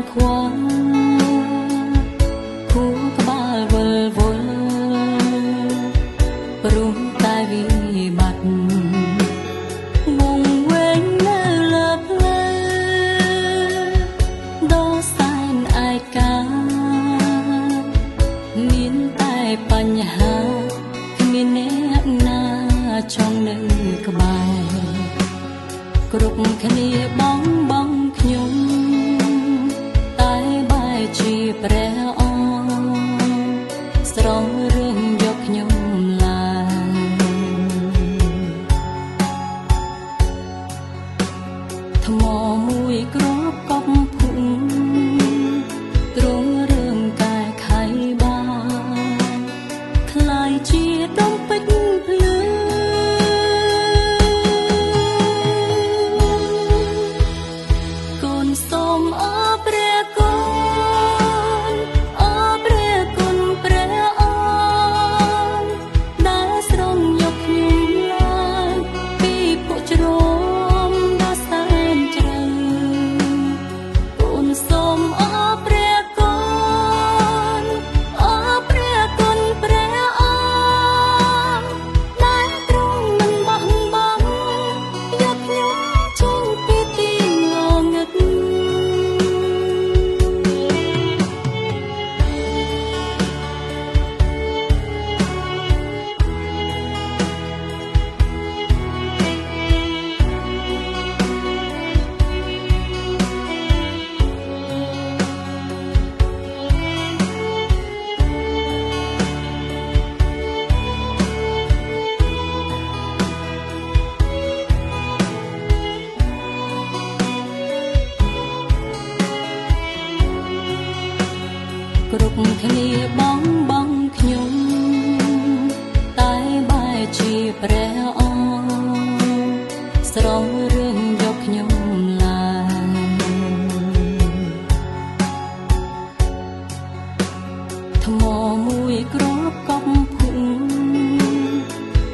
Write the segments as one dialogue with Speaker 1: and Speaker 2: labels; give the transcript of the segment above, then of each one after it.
Speaker 1: ខ្វល់គូក្បាលវិលវល់ព្រមតែវិបត្តិងងវែងនៅលើផ្លូវដ៏សែនឯកាមានតែបញ្ហាគ្មានអ្នកណាចង់នៅក្បែរគ្រប់គ្នាបងខ្ញុំតែបែរជាព្រះអង្គស្រង់រឿងយកខ្ញុំឡើយថ្មមួយគ្រាប់កប់ភុំទ្រង់រឿងកែខៃបានខ្លាយជាដុំពេជ្រភ្លឺសូមអរព្រះគុណអរព្រះគុណព្រះអង្គដែលស្រង់យកខ្ញុំឡើងពីពួកជ្រំដ៏សែនជ្រៅគុណសូមអរព្រះគុណអរព្រះគុណព្រះអង្គដែលទ្រង់មិនបោះបង់យកខ្ញុំចេញពីទីងងឹតគ្រប់គ្នាបងខ្ញុំតែបែរជាព្រះអង្គស្រង់រឿងយកខ្ញុំឡើយថ្មមួយគ្រាប់កប់ភុំ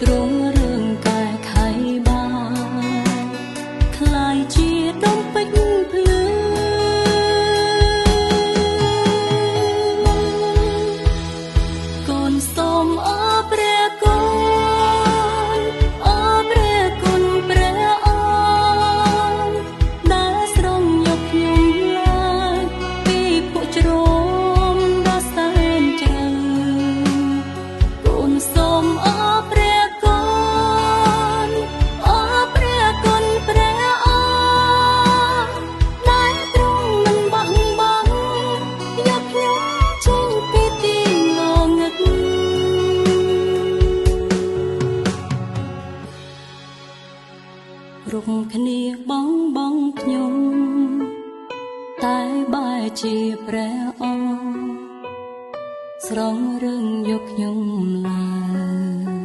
Speaker 1: ទ្រង់រឿងកែខៃបានខ្លាយជាដុំពេជ្រភ្លឺសូមអរព្រះគុណអរព្រះគុណព្រះអង្គដែលស្រង់យកខ្ញុំឡើងពីពួកជ្រំដ៏សែនជ្រៅគុណសូមអរព្រះគុណអរព្រះគុណព្រះអង្គដែលទ្រង់មិនបោះបង់យកខ្ញុំចេញពីទីងងឹតគ្រប់គ្នាបងខ្ញុំតែបែរជាព្រះអង្គស្រង់រឿងយកខ្ញុំឡើយ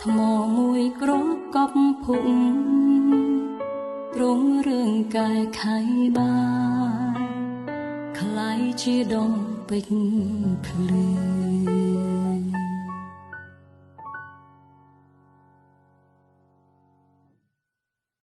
Speaker 1: ថ្មមួយគ្រាប់កប់ភុំទ្រង់រឿងកែខៃបានខ្លាយជាដុំពេជ្រភ្លឺ